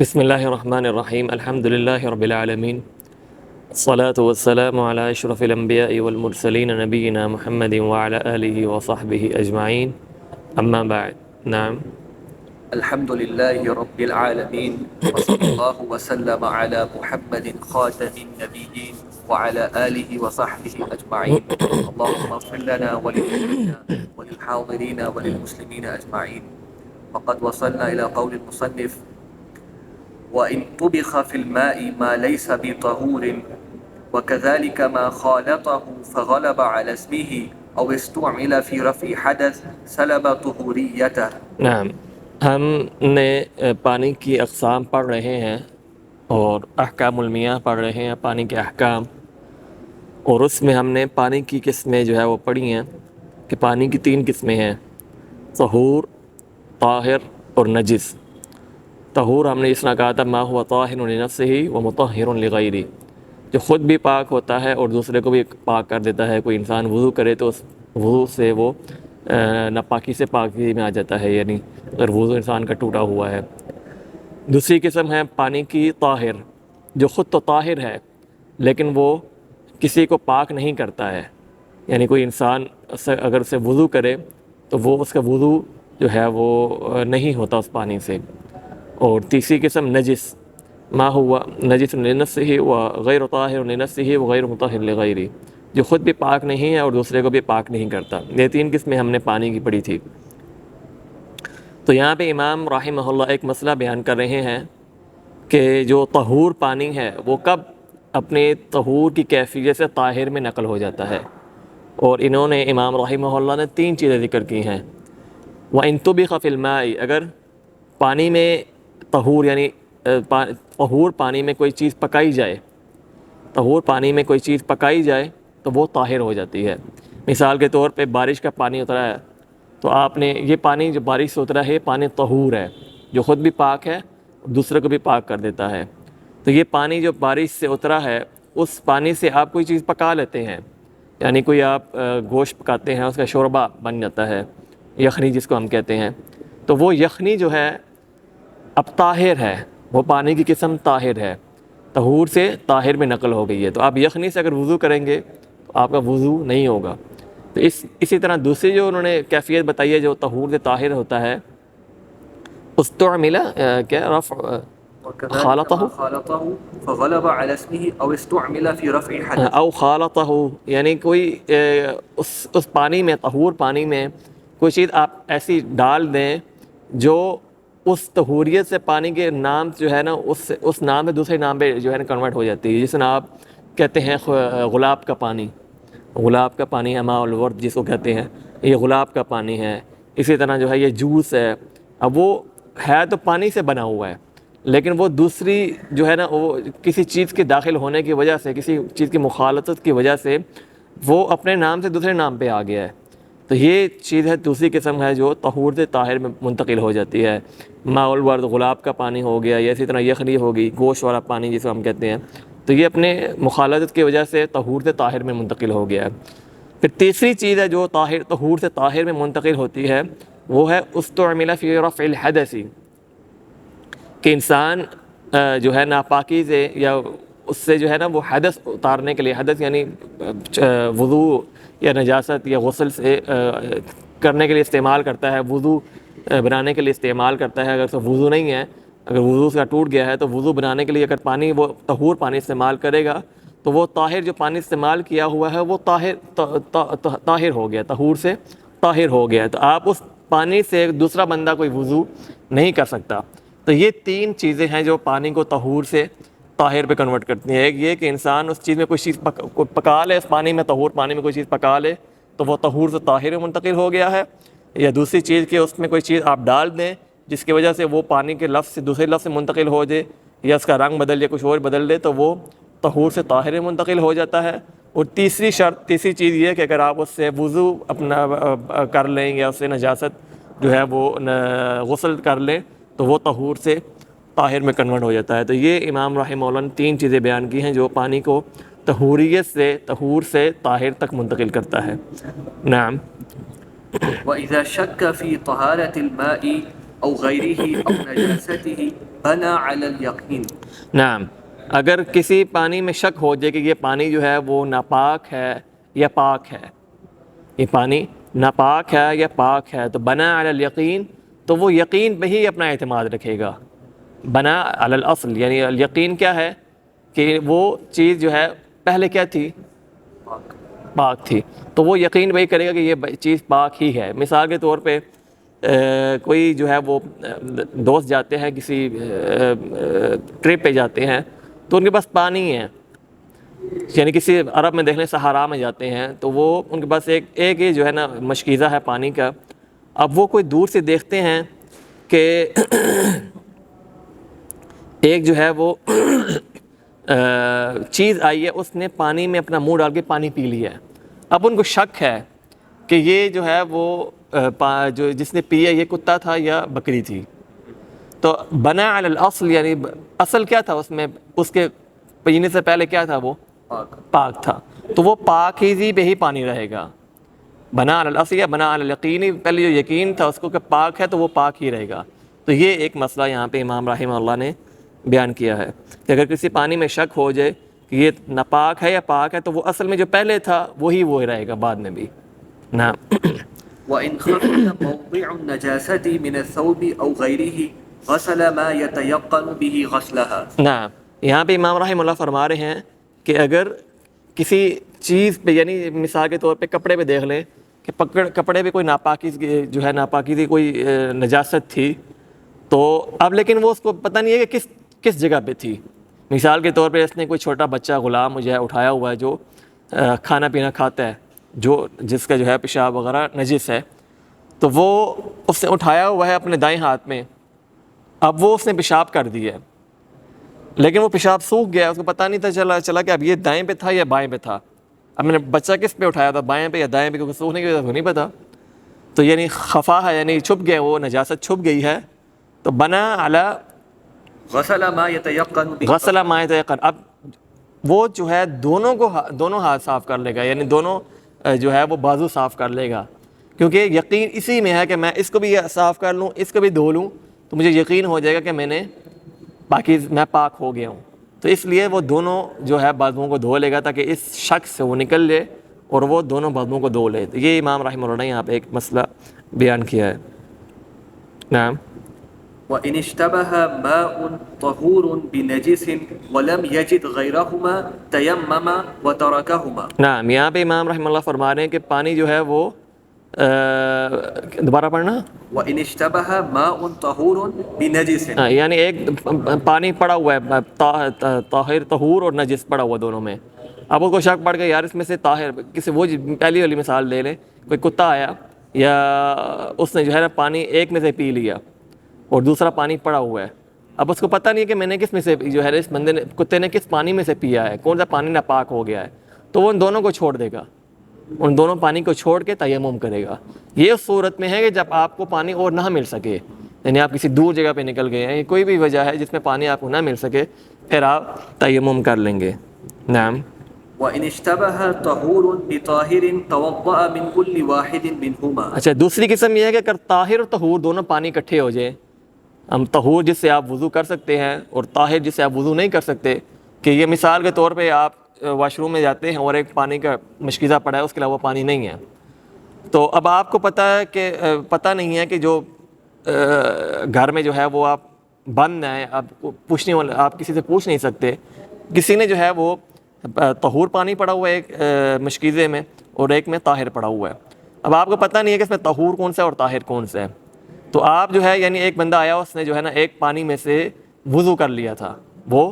بسم اللہ الرحمن الرحیم الحمد للہ رب العالمین الصلاة والسلام علی اشرف الانبیاء والمرسلین نبینا محمد وعلی آلہ وصحبہ اجمعین اما بعد نعم الحمد لله رب العالمين وصلى الله وسلم على محمد خاتم النبيين وعلى آله وصحبه أجمعين. اللهم اغفر لنا ولوالدينا وللحاضرين وللمسلمين أجمعين. وقد وصلنا إلى قول المصنف: وإن طبخ في الماء ما ليس بطهور وكذلك ما خالطه فغلب على اسمه أو استعمل في رفع حدث سلب طهوريته. نعم، ہم نے پانی کی اقسام پڑھ رہے ہیں اور احکام المیاں پڑھ رہے ہیں، پانی کے احکام، اور اس میں ہم نے پانی کی قسمیں جو ہے وہ پڑھی ہیں کہ پانی کی 3 قسمیں ہیں: طہور، طاہر اور نجس. طہور ہم نے اس طرح کہا تھا ما هو طاہر لنفسہ ومطہر لغیرہ، جو خود بھی پاک ہوتا ہے اور دوسرے کو بھی پاک کر دیتا ہے. کوئی انسان وضو کرے تو اس وضو سے وہ ناپاکی سے پاکی میں آ جاتا ہے، یعنی اگر وضو انسان کا ٹوٹا ہوا ہے. دوسری قسم ہے پانی کی طاہر، جو خود تو طاہر ہے لیکن وہ کسی کو پاک نہیں کرتا ہے، یعنی کوئی انسان اگر اسے وضو کرے تو وہ اس کا وضو جو ہے وہ نہیں ہوتا اس پانی سے. اور تیسری قسم نجس، ما ہوا نجس لنفسہ وغیر طاہر لنفسہ وغیر مطہر لغیرہ، جو خود بھی پاک نہیں ہے اور دوسرے کو بھی پاک نہیں کرتا. یہ 3 قسمیں ہم نے پانی کی پڑھی تھی. تو یہاں پہ امام رحمہ اللہ ایک مسئلہ بیان کر رہے ہیں کہ جو طہور پانی ہے وہ کب اپنے طہور کی کیفیت سے طاہر میں نقل ہو جاتا ہے. اور انہوں نے امام رحمہ اللہ نے 3 چیزیں ذکر کی ہیں. وَإِن طُبِخَ فِي الْمَاءِ، اگر پانی میں طہور یعنی طہور پانی میں کوئی چیز پکائی جائے، طہور پانی میں کوئی چیز پکائی جائے تو وہ طاہر ہو جاتی ہے. مثال کے طور پہ بارش کا پانی اترا ہے تو آپ نے یہ پانی جو بارش سے اترا ہے پانی طہور ہے، جو خود بھی پاک ہے دوسرے کو بھی پاک کر دیتا ہے. تو یہ پانی جو بارش سے اترا ہے اس پانی سے آپ کوئی چیز پکا لیتے ہیں، یعنی کوئی آپ گوشت پکاتے ہیں، اس کا شوربہ بن جاتا ہے، یخنی جس کو ہم کہتے ہیں. تو وہ یخنی جو ہے اب طاہر ہے، وہ پانی کی قسم طاہر ہے، طہور سے طاہر میں نقل ہو گئی ہے. تو آپ یخنی سے اگر وضو کریں گے تو آپ کا وضو نہیں ہوگا. تو اسی طرح دوسری جو انہوں نے کیفیت بتائی ہے جو طہور سے طاہر ہوتا ہے، استعمل کیا رفع خالطہ فغلب على اسمه او استعمل في رفع حدث او خالطہ، یعنی کوئی اس پانی میں طہور پانی میں کوئی چیز آپ ایسی ڈال دیں جو اس طہوریت سے پانی کے نام جو ہے نا اس نام میں دوسرے نام پہ جو ہے نا کنورٹ ہو جاتی ہے. جس طرح آپ کہتے ہیں گلاب کا پانی، گلاب کا پانی ہے ماء الورد جس کو کہتے ہیں، یہ گلاب کا پانی ہے. اسی طرح جو ہے یہ جوس ہے، اب وہ ہے تو پانی سے بنا ہوا ہے لیکن وہ دوسری جو ہے نا وہ کسی چیز کے داخل ہونے کی وجہ سے، کسی چیز کی مخالطت کی وجہ سے وہ اپنے نام سے دوسرے نام پہ آ گیا ہے. تو یہ چیز ہے دوسری قسم ہے جو طہور سے طاہر میں منتقل ہو جاتی ہے. ماء الورد گلاب کا پانی ہو گیا، یا اسی طرح یخنی ہوگی گوشت والا پانی جسے ہم کہتے ہیں، تو یہ اپنے مخالطت کی وجہ سے طہور سے طاہر میں منتقل ہو گیا ہے. پھر تیسری چیز ہے جو طہور سے طاہر میں منتقل ہوتی ہے وہ ہے استعمل فی رفع الحدث، کہ انسان جو ہے ناپاکی سے یا اس سے جو ہے نا وہ حدث اتارنے کے لیے، حدث یعنی وضو یا نجاست یا غسل سے کرنے کے لیے استعمال کرتا ہے، وضو بنانے کے لیے استعمال کرتا ہے. اگر تو وضو نہیں ہے، اگر وضو اس کا ٹوٹ گیا ہے تو وضو بنانے کے لیے اگر پانی وہ طہور پانی استعمال کرے گا تو وہ طاہر جو پانی استعمال کیا ہوا ہے وہ طاہر ہو گیا، طہور سے طاہر ہو گیا. تو آپ اس پانی سے دوسرا بندہ کوئی وضو نہیں کر سکتا. تو یہ 3 چیزیں ہیں جو پانی کو طہور سے طاہر پہ کنورٹ کرتی ہیں. ایک یہ کہ انسان اس چیز میں کوئی چیز پکا لے، اس پانی میں طہور پانی میں کوئی چیز پکا لے تو وہ طہور سے طاہر میں منتقل ہو گیا ہے. یا دوسری چیز کہ اس میں کوئی چیز آپ ڈال دیں جس کی وجہ سے وہ پانی کے لفظ سے دوسرے لفظ سے منتقل ہو جائے، یا اس کا رنگ بدل یا کچھ اور بدل دے تو وہ طہور سے طاہر میں منتقل ہو جاتا ہے. اور تیسری چیز یہ کہ اگر آپ اس سے وضو اپنا کر لیں یا اس سے نجاست جو ہے وہ غسل کر لیں تو وہ طہور سے طاہر میں کنورٹ ہو جاتا ہے. تو یہ امام رحمہ اللہ نے 3 چیزیں بیان کی ہیں جو پانی کو طہوریت سے، طہور سے طاہر تک منتقل کرتا ہے. نعم. وإذا شك في طهارة الماء أو غيره أو نجاسته بنى على اليقين. نعم، اگر کسی پانی میں شک ہو جائے کہ یہ پانی جو ہے وہ ناپاک ہے یا پاک ہے، یہ پانی ناپاک ہے یا پاک ہے، تو بنا علی الیقین، تو وہ یقین پہ ہی اپنا اعتماد رکھے گا. بنا علی الاصل یعنی یقین کیا ہے کہ وہ چیز جو ہے پہلے کیا تھی؟ پاک تھی، تو وہ یقین وہی کرے گا کہ یہ چیز پاک ہی ہے. مثال کے طور پہ کوئی جو ہے وہ دوست جاتے ہیں کسی ٹرپ پہ جاتے ہیں تو ان کے پاس پانی ہے، یعنی کسی عرب میں دیکھ لیں صحرا میں جاتے ہیں تو وہ ان کے پاس ایک یہ جو ہے نا مشکیزہ ہے پانی کا. اب وہ کوئی دور سے دیکھتے ہیں کہ ایک جو ہے وہ چیز آئی ہے، اس نے پانی میں اپنا منہ ڈال کے پانی پی لیا ہے. اب ان کو شک ہے کہ یہ جو ہے وہ جو جس نے پیا یہ کتا تھا یا بکری تھی. تو بنا علی الاصل یعنی اصل کیا تھا اس میں، اس کے پینے سے پہلے کیا تھا؟ وہ پاک تھا، تو وہ پاکیزی پہ ہی پانی رہے گا. بنا علی الاصل یا بنا علی الیقین، پہلے جو یقین تھا اس کو کہ پاک ہے تو وہ پاک ہی رہے گا. تو یہ ایک مسئلہ یہاں پہ امام رحمہ اللہ نے بیان کیا ہے کہ اگر کسی پانی میں شک ہو جائے کہ یہ ناپاک ہے یا پاک ہے تو وہ اصل میں جو پہلے تھا وہی وہ رہے گا بعد میں بھی. نعم. وإن خفي موضع النجاسة من الثوب أو غيره غسل ما يتيقن به غسلها. نعم، یہاں پہ امام رحمہ اللہ فرما رہے ہیں کہ اگر کسی چیز پہ یعنی مثال کے طور پہ کپڑے پہ دیکھ لیں کہ کپڑے پہ کوئی ناپاکی جو ہے ناپاکی کوئی نجاست تھی، تو اب لیکن وہ اس کو پتہ نہیں ہے کہ کس جگہ پہ تھی. مثال کے طور پہ اس نے کوئی چھوٹا بچہ غلام جو ہے اٹھایا ہوا ہے جو کھانا پینا کھاتا ہے، جس کا جو ہے پیشاب وغیرہ نجس ہے، تو وہ اس نے اٹھایا ہوا ہے اپنے دائیں ہاتھ میں. اب وہ اس نے پیشاب کر دیا ہے لیکن وہ پیشاب سوکھ گیا، اس کو پتہ نہیں تھا چلا کہ اب یہ دائیں پہ تھا یا بائیں پہ تھا. اب میں نے بچہ کس پہ اٹھایا تھا، بائیں پہ یا دائیں پہ، کیونکہ سوکھنے کی وجہ سے نہیں پتہ. تو یعنی خفا ہے یعنی چھپ گیا، وہ نجاست چھپ گئی ہے. تو بنا علی غسل ما يتيقن به. غسل ما يتيقن، اب وہ جو ہے دونوں ہاتھ صاف کر لے گا، یعنی دونوں جو ہے وہ بازو صاف کر لے گا، کیونکہ یقین اسی میں ہے کہ میں اس کو بھی صاف کر لوں اس کو بھی دھو لوں تو مجھے یقین ہو جائے گا کہ میں پاک ہو گیا ہوں. تو اس لیے وہ دونوں جو ہے بازوؤں کو دھو لے گا تاکہ اس شک سے وہ نکل لے اور وہ دونوں بازوؤں کو دھو لے. تو یہ امام رحمہ اللہ نے یہاں پہ ایک مسئلہ بیان کیا ہے. نعم. وإن اشتبه ماء طهور بنجس ولم يجد غيرهما تيمم وتركهما. نعم، یہاں پہ امام رحمہ اللہ فرما رہے ہیں کہ پانی جو ہے وہ دوبارہ پڑھنا. وإن اشتبه ماء طهور بنجس، یعنی ایک پانی پڑا ہوا ہے طاہر طہور اور نجس پڑا ہوا دونوں میں. اب اس کو شک پڑ گیا یار اس میں سے طاہر کسی وہ پہلی والی مثال لے لیں، کوئی کتا آیا یا اس نے جو ہے نا پانی ایک میں سے پی لیا اور دوسرا پانی پڑا ہوا ہے. اب اس کو پتہ نہیں ہے کہ میں نے کس میں سے جو ہے اس بندے نے کتے نے کس پانی میں سے پیا ہے، کون سا پانی ناپاک ہو گیا ہے. تو وہ ان دونوں کو چھوڑ دے گا، ان دونوں پانی کو چھوڑ کے تیمم کرے گا. یہ اس صورت میں ہے کہ جب آپ کو پانی اور نہ مل سکے، یعنی آپ کسی دور جگہ پہ نکل گئے ہیں، کوئی بھی وجہ ہے جس میں پانی آپ کو نہ مل سکے، پھر آپ تیمم کر لیں گے. نعم. وإن اشتبه طهور بطاهر توضأ من كل واحد منهما. اچھا، دوسری قسم یہ ہے کہ اگر طاہر اور طہور دونوں پانی اکٹھے ہو جائیں، ہم طہور جس سے آپ وضو کر سکتے ہیں اور طاہر جس سے آپ وضو نہیں کر سکتے، کہ یہ مثال کے طور پہ آپ واش روم میں جاتے ہیں اور ایک پانی کا مشکیزہ پڑا ہے، اس کے علاوہ پانی نہیں ہے. تو اب آپ کو پتہ نہیں ہے کہ جو گھر میں جو ہے وہ آپ بند ہیں، آپ کسی سے پوچھ نہیں سکتے. کسی نے جو ہے وہ طہور پانی پڑا ہوا ہے ایک مشکیزے میں اور ایک میں طاہر پڑا ہوا ہے. اب آپ کو پتہ نہیں ہے کہ اس میں طہور کون سا ہے اور طاہر کون سا ہے. تو آپ جو ہے یعنی ایک بندہ آیا اس نے جو ہے نا ایک پانی میں سے وضو کر لیا تھا، وہ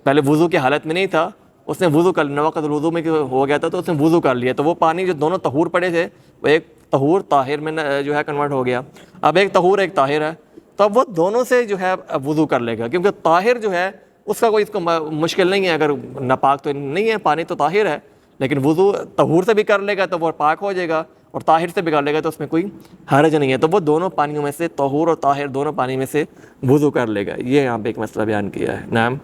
پہلے وضو کی حالت میں نہیں تھا، اس نے وضو کر لیا، وقت الوضو میں ہو گیا تھا تو اس نے وضو کر لیا. تو وہ پانی جو دونوں طہور پڑے تھے وہ ایک طہور طاہر میں جو ہے کنورٹ ہو گیا. اب ایک طہور ایک طاہر ہے، تو اب وہ دونوں سے جو ہے وضو کر لے گا، کیونکہ طاہر جو ہے اس کا کوئی اس کو مشکل نہیں ہے. اگر ناپاک تو نہیں ہے، پانی تو طاہر ہے، لیکن وضو طہور سے بھی کر لے گا تو وہ پاک ہو جائے گا اور طاہر سے بھی کر لے گا تو اس میں کوئی حرج نہیں ہے. تو وہ دونوں پانیوں میں سے طہور اور طاہر دونوں پانی میں سے وضو کر لے گا. یہ یہاں پہ ایک مسئلہ بیان کیا ہے. نعم.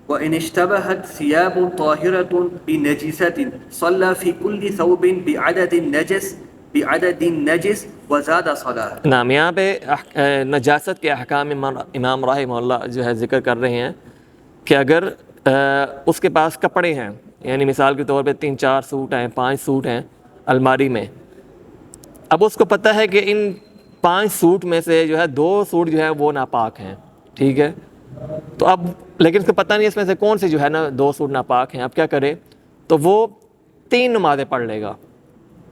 وإن اشتبهت ثياب طاهرة بنجسة صلى في كل ثوب بعدد النجس بعدد النجس وزاد صلاة. نعم، یہاں پہ نجاست کے احکام امام رحمہ اللہ جو ہے ذکر کر رہے ہیں کہ اگر اس کے پاس کپڑے ہیں، یعنی مثال کے طور پہ 3-4 سوٹ ہیں، 5 سوٹ ہیں الماری میں، اب اس کو پتہ ہے کہ ان 5 سوٹ میں سے جو ہے 2 سوٹ جو ہے وہ ناپاک ہیں، ٹھیک ہے، تو اب لیکن اس کو پتہ نہیں اس میں سے کون سے جو ہے نا 2 سوٹ ناپاک ہیں، اب کیا کرے؟ تو وہ 3 نمازیں پڑھ لے گا.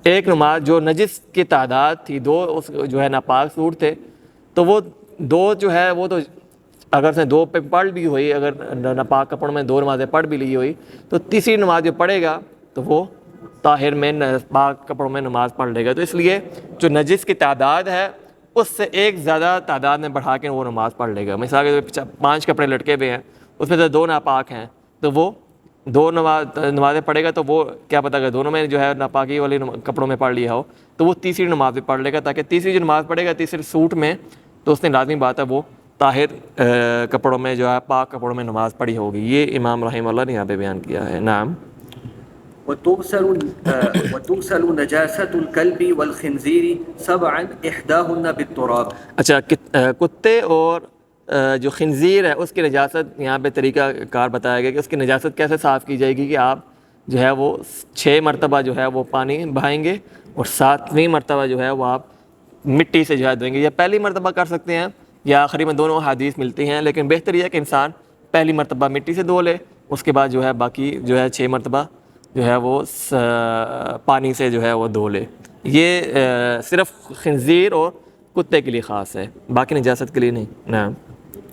ایک نماز جو نجس کی تعداد تھی 2 اس جو ہے ناپاک سوٹ تھے، تو وہ 2 جو ہے وہ تو اگر سے 2 پہ پڑھ بھی ہوئی، اگر ناپاک کپڑوں میں 2 نمازیں پڑھ بھی لی ہوئی، تو تیسری نماز جو پڑھے گا تو وہ طاہر میں پاک کپڑوں میں نماز پڑھ لے گا. تو اس لیے جو نجس کی تعداد ہے اس سے ایک زیادہ تعداد میں بڑھا کے وہ نماز پڑھ لے گا. مثال کے طور پہ 5 کپڑے لٹکے ہوئے ہیں، اس میں سے 2 ناپاک ہیں، تو وہ 2 نمازیں پڑھے گا، تو وہ کیا پتہ کہ دونوں میں جو ہے ناپاکی والی کپڑوں میں پڑھ لیا ہو، تو وہ تیسری نماز بھی پڑھ لے گا، تاکہ تیسری جو نماز پڑھے گا تیسرے سوٹ میں، تو اس نے لازمی بات ہے وہ طاہر کپڑوں میں جو ہے پاک کپڑوں میں نماز پڑھی ہوگی. یہ امام رحمہ اللہ نے یہاں پہ بیان کیا ہے. نعم. وتغسل نجاسة الكلب والخنزير 7 إحداهن بالتراب. اچھا، کتے اور جو خنزیر ہے اس کی نجاست یہاں پہ طریقہ کار بتایا گیا کہ اس کی نجاست کیسے صاف کی جائے گی، کہ آپ جو ہے وہ 6 مرتبہ جو ہے وہ پانی بہائیں گے اور 7ویں مرتبہ جو ہے وہ آپ مٹی سے جو ہے دھوئیں گے. یا پہلی مرتبہ کر سکتے ہیں یا آخری میں، دونوں حدیث ملتی ہیں، لیکن بہتر یہ ہے کہ انسان پہلی مرتبہ مٹی سے دھو لے، اس کے بعد جو ہے باقی جو ہے 6 مرتبہ جو ہے وہ پانی سے جو ہے وہ دھو لے. یہ صرف خنزیر اور کتے کے لیے خاص ہے، باقی نجاست کے لیے نہیں. نعم.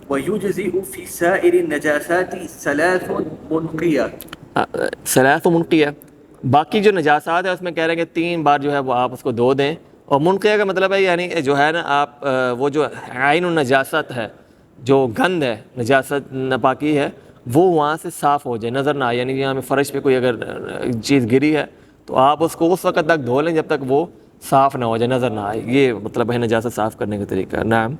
ويجزئ في سائر النجاسات 3 منقية. 3 منقیہ، باقی جو نجاسات ہے اس میں کہہ رہے ہیں کہ 3 بار جو ہے وہ آپ اس کو دھو دیں. اور منقیہ کا مطلب ہے یعنی جو ہے نا آپ وہ جو عین النجاست ہے، جو گند ہے، نجاست ناپاکی ہے، وہ وہاں سے صاف ہو جائے، نظر نہ آئے. یعنی یہاں میں فرش پہ کوئی اگر چیز گری ہے تو آپ اس کو اس وقت تک دھو لیں جب تک وہ صاف نہ ہو جائے، نظر نہ آئے. یہ مطلب ہے نجاست صاف کرنے کا طریقہ. نعم.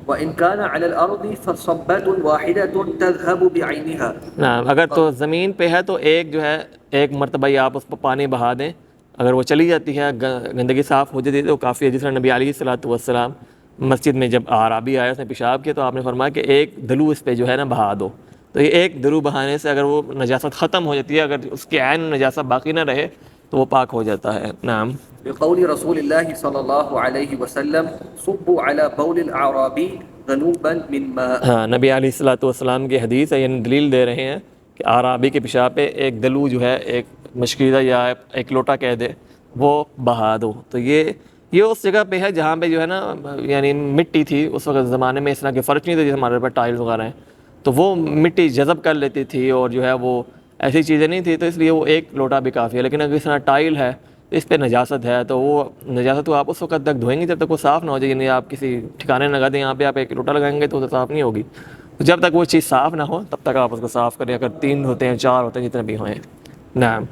وإن كان على الأرض فصبة واحدة تذهب بعينها. نعم، اگر تو زمین پہ ہے تو ایک جو ہے ایک مرتبہ ہی آپ اس پر پانی بہا دیں، اگر وہ چلی جاتی ہے گندگی صاف ہو جاتی ہے تو کافی ہے. جس طرح نبی علیہ الصلوۃ والسلام مسجد میں جب اعرابی آیا، اس نے پیشاب کیا، تو آپ نے فرمایا کہ ایک دلو اس پہ جو ہے نا بہا دو. تو یہ ایک دلو بہانے سے اگر وہ نجاست ختم ہو جاتی ہے، اگر اس کی عین نجاست باقی نہ رہے تو وہ پاک ہو جاتا ہے. نعم. بقول رسول الله صلى الله عليه وسلم صبوا على بول الأعرابي ذنوبا من ماء. ہاں، نبی علیہ الصلوۃ والسلام کی حدیث ہے، یعنی دلیل دے رہے ہیں کہ اعرابی کے پیشاب پہ ایک دلو جو ہے، ایک مشکیزہ یا ایک لوٹا کہہ دے، وہ بہا دو. تو یہ اس جگہ پہ ہے جہاں پہ جو ہے نا یعنی مٹی تھی. اس وقت زمانے میں اس طرح کے فرق نہیں تھے جیسے ہمارے پاس ٹائلز وغیرہ ہیں، تو وہ مٹی جذب کر لیتی تھی اور جو ہے وہ ایسی چیزیں نہیں تھی، تو اس لیے وہ ایک لوٹا بھی کافی ہے. لیکن اگر اس طرح ٹائل ہے، اس پہ نجاست ہے، تو وہ نجاست تو آپ اس وقت تک دھوئیں گے جب تک وہ صاف نہ ہو جائے. یعنی آپ کسی ٹھکانے لگا دیں، یہاں پہ آپ ایک لوٹا لگائیں گے تو صاف نہیں ہوگی. تو جب تک وہ چیز صاف نہ ہو تب تک آپ اس کو صاف کریں، اگر 3 ہوتے ہیں 4 ہوتے ہیں جتنے بھی ہوئیں. نعم.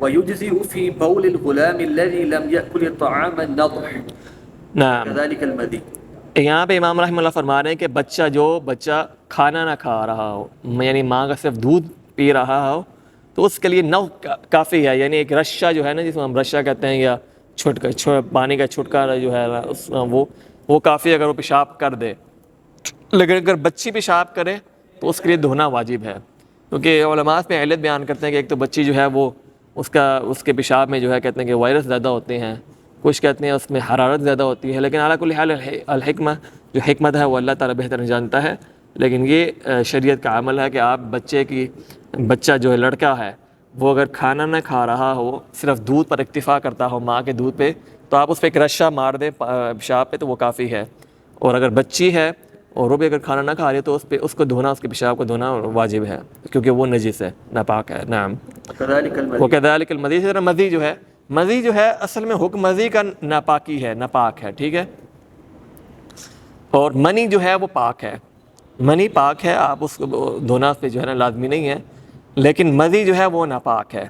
ويجزئ في بول الغلام الذي لم يأكل الطعام النضح. نعم. كذلك المذي. یہاں پہ امام رحمہ اللہ فرما رہے ہیں کہ بچہ کھانا نہ کھا رہا ہو، یعنی ماں کا صرف دودھ پی رہا ہو، تو اس کے لیے نو کافی ہے. یعنی ایک رشہ جو ہے نا، جس کو ہم رشہ کہتے ہیں، یا پانی کا چھٹکا جو ہے وہ کافی، اگر وہ پیشاب کر دے. لیکن اگر بچی پیشاب کرے تو اس کے لیے دھونا واجب ہے، کیونکہ علماء اس میں علت بیان کرتے ہیں کہ ایک تو بچی جو ہے وہ اس کے پیشاب میں جو ہے کہتے ہیں کہ وائرس زیادہ ہوتے ہیں، کچھ کہتے ہیں اس میں حرارت زیادہ ہوتی ہے. لیکن علی کل حال الحکمہ، جو حکمت ہے وہ اللہ تعالیٰ بہتر جانتا ہے. لیکن یہ شریعت کا عمل ہے کہ آپ بچہ جو ہے لڑکا ہے، وہ اگر کھانا نہ کھا رہا ہو، صرف دودھ پر اکتفا کرتا ہو، ماں کے دودھ پہ، تو آپ اس پہ ایک رشہ مار دیں پیشاب پہ تو وہ کافی ہے. اور اگر بچی ہے اور وہ بھی اگر کھانا نہ کھا رہی تو اس کو دھونا، اس کے پیشاب کو دھونا واجب ہے، کیونکہ وہ نجس ہے، ناپاک ہے. نعم. وکذالک المذی. اسی طرح مذی جو ہے اصل میں حکم مذی کا ناپاکی ہے، ناپاک ہے، ٹھیک ہے. اور منی جو ہے وہ پاک ہے، منی پاک ہے، آپ اس کو دھونا پہ جو ہے نا لازمی نہیں ہے. لیکن مذی جو ہے وہ ناپاک ہے.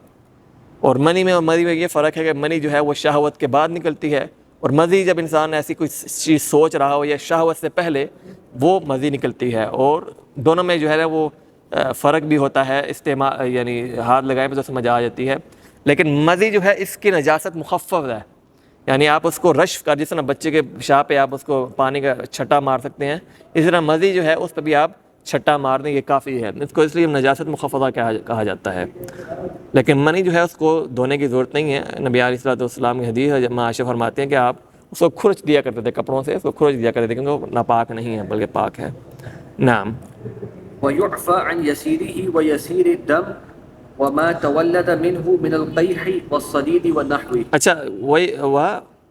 اور منی میں اور مذی میں یہ فرق ہے کہ منی جو ہے وہ شہوت کے بعد نکلتی ہے، اور مذی جب انسان ایسی کوئی چیز سوچ رہا ہو یا شہوت سے پہلے وہ مذی نکلتی ہے. اور دونوں میں جو ہے نا وہ فرق بھی ہوتا ہے، استعمال یعنی ہاتھ لگائیں پہ تو سمجھ آ جاتی ہے. لیکن مزی جو ہے اس کی نجاست مخفف ہے، یعنی آپ اس کو رشف کر، جس طرح بچے کے پیشاب پہ آپ اس کو پانی کا چھٹا مار سکتے ہیں، اسی طرح مزی جو ہے اس پہ بھی آپ چھٹا مار دیں، یہ کافی ہے، اس کو اس لیے نجاست مخففہ کہا جاتا ہے۔ لیکن منی جو ہے اس کو دھونے کی ضرورت نہیں ہے۔ نبی علیہ الصلوۃ والسلام کی حدیث ہے، عائشہ فرماتے ہیں کہ آپ اس کو کھرچ دیا کرتے تھے کپڑوں سے، اس کو کھرچ دیا کرتے تھے کیونکہ وہ ناپاک نہیں ہے بلکہ پاک ہے۔ نعم۔ ويعفى عن يسيره ويسير الدم وما تولد منه من القيح والصديد ونحوه۔ اچھا وہی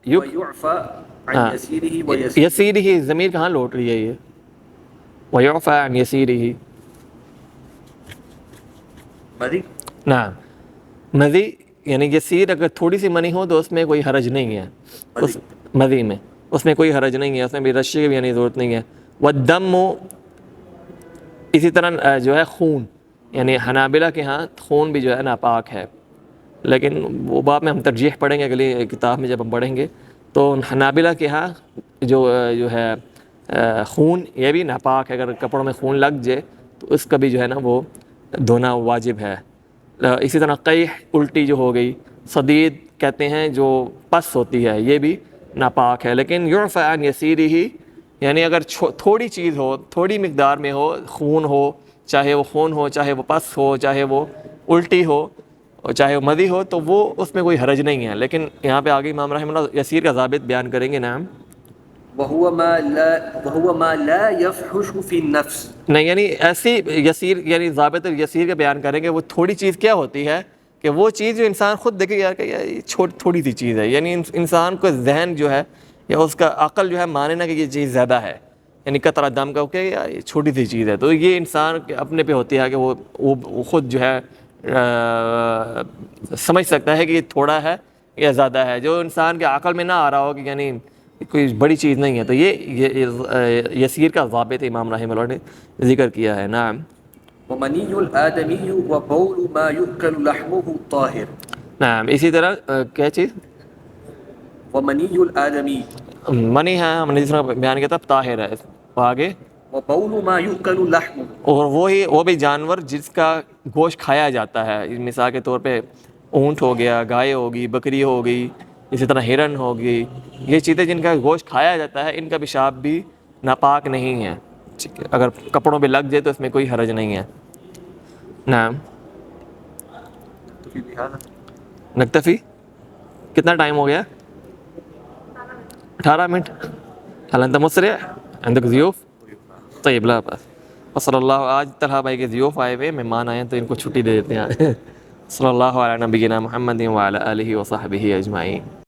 ويعفى عن يسيره ويسير، یسیر ہی ضمیر کہاں لوٹ رہی ہے یہ؟ وَيُعْفَى عَنْ يَسِيرِهِ، مزید نعم، مزی یعنی یسیر اگر تھوڑی سی منی ہو تو اس میں کوئی حرج نہیں ہے، اس مزی میں اس میں کوئی حرج نہیں ہے، اس میں بھی رشے کی بھی یعنی ضرورت نہیں ہے۔ والدم، اسی طرح جو ہے خون، یعنی حنابلہ کے ہاں خون بھی جو ہے ناپاک ہے، لیکن وہ باب میں ہم ترجیح پڑھیں گے اگلی کتاب میں جب ہم پڑھیں گے، تو حنابلہ کے ہاں جو ہے خون یہ بھی ناپاک ہے، اگر کپڑوں میں خون لگ جائے تو اس کا بھی جو ہے نا وہ دھونا واجب ہے۔ اسی طرح قیح الٹی جو ہو گئی، صدید کہتے ہیں جو پس ہوتی ہے، یہ بھی ناپاک ہے۔ لیکن یعفی عن یسیرہ، یعنی اگر تھوڑی چیز ہو، تھوڑی مقدار میں ہو، خون ہو، چاہے وہ خون ہو، چاہے وہ پس ہو، چاہے وہ الٹی ہو، اور چاہے وہ مدی ہو، تو وہ اس میں کوئی حرج نہیں ہے۔ لیکن یہاں پہ آگے امام رحمہ اللہ یسیر کا ضابط بیان کریں گے۔ نعم۔ وهو ما لا يفحش في النفس، نہیں، یعنی ایسی یسیر، یعنی ضابط یسیر کا بیان کریں گے، وہ تھوڑی چیز کیا ہوتی ہے کہ وہ چیز جو انسان خود دیکھے یار کہ یہ تھوڑی سی چیز ہے، یعنی انسان کو ذہن جو ہے یا اس کا عقل جو ہے مانے نا کہ یہ چیز زیادہ ہے، یعنی قطرہ دم کا کہ یار یہ چھوٹی سی چیز ہے، تو یہ انسان اپنے پہ ہوتی ہے کہ وہ خود جو ہے سمجھ سکتا ہے کہ یہ تھوڑا ہے یا زیادہ ہے، جو انسان کے عقل میں نہ آ رہا ہو کہ یعنی کوئی بڑی چیز نہیں ہے، تو یہ یسیر کا ضابط امام رحمہ اللہ نے ذکر کیا ہے۔ نعم۔ ومنی الآدمی وبول ما يؤكل لحمه طاہر۔ نعم، اسی طرح کیا چیز؟ ومنی الآدمی، منی ہے، ہم نے جس طرح بیان کیا تھا طاہر ہے، آگے وبول ما يؤكل لحمه، اور وہ بھی جانور جس کا گوشت کھایا جاتا ہے، مثال کے طور پہ اونٹ ہو گیا، گائے ہوگی، بکری ہو گئی، اسی طرح ہرن ہوگی، یہ چیزیں جن کا گوشت کھایا جاتا ہے، ان کا پیشاب بھی ناپاک نہیں ہے، اگر کپڑوں پہ لگ جائے تو اس میں کوئی حرج نہیں ہے۔ نعم۔ نکتفی، کتنا ٹائم ہو گیا؟ 18 منٹ۔ هل انت مسرع؟ عندك ضيوف؟ طيب لا بأس۔ وصلی اللہ، آج طلحہ بھائی کے ضیوف آئے ہوئے، مہمان آئے ہیں تو ان کو چھٹی دے دیتے ہیں۔ صلی اللہ علیہ نبینا محمد وعلی آلہ وصحبہ اجمعین۔